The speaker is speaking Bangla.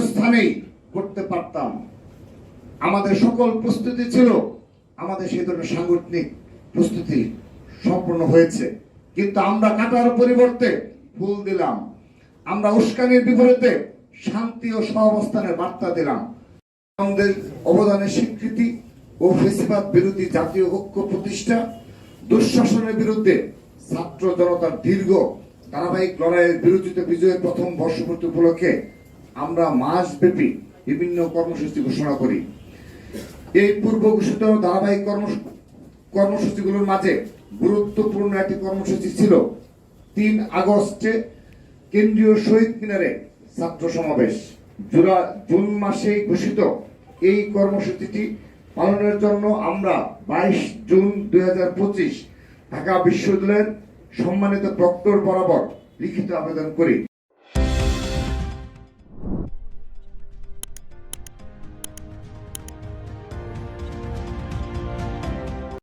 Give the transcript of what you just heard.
স্থানেই করতে পারতাম। আমাদের সকল প্রস্তুতি ছিল, আমাদের সেই ধরনের সাংগঠনিক প্রস্তুতি সম্পূর্ণ হয়েছে, কিন্তু আমরা কাটার পরিবর্তে ফুল দিলাম। আমরা উস্কানির বিপরীতে শান্তি ও সহাবস্থানের বার্তা দিলাম। আমাদের অবদানের স্বীকৃতি ও ফেসিবাদ বিরোধী জাতীয় ঐক্য প্রতিষ্ঠা, দুঃশাসনের বিরুদ্ধে ছাত্র জনতার দীর্ঘ ধারাবাহিক লড়াইয়ের বিরোধিতা বিজয়ের প্রথম বর্ষপূর্তি উপলক্ষে আমরা মাসব্যাপী বিভিন্ন কর্মসূচি ঘোষণা করি। এই পূর্ব ঘোষিত ধারাবাহিক কর্মসূচিগুলোর মাঝে গুরুত্বপূর্ণ একটি কর্মসূচি ছিল 3 আগস্টে কেন্দ্রীয় শহীদ মিনারে ছাত্র সমাবেশ। জুন মাসে ঘোষিত এই কর্মসূচিটি পালনের জন্য আমরা 22 জুন 2025 ঢাকা বিশ্ববিদ্যালয়ের সম্মানিত প্রক্টর বরাবর লিখিত আবেদন করি।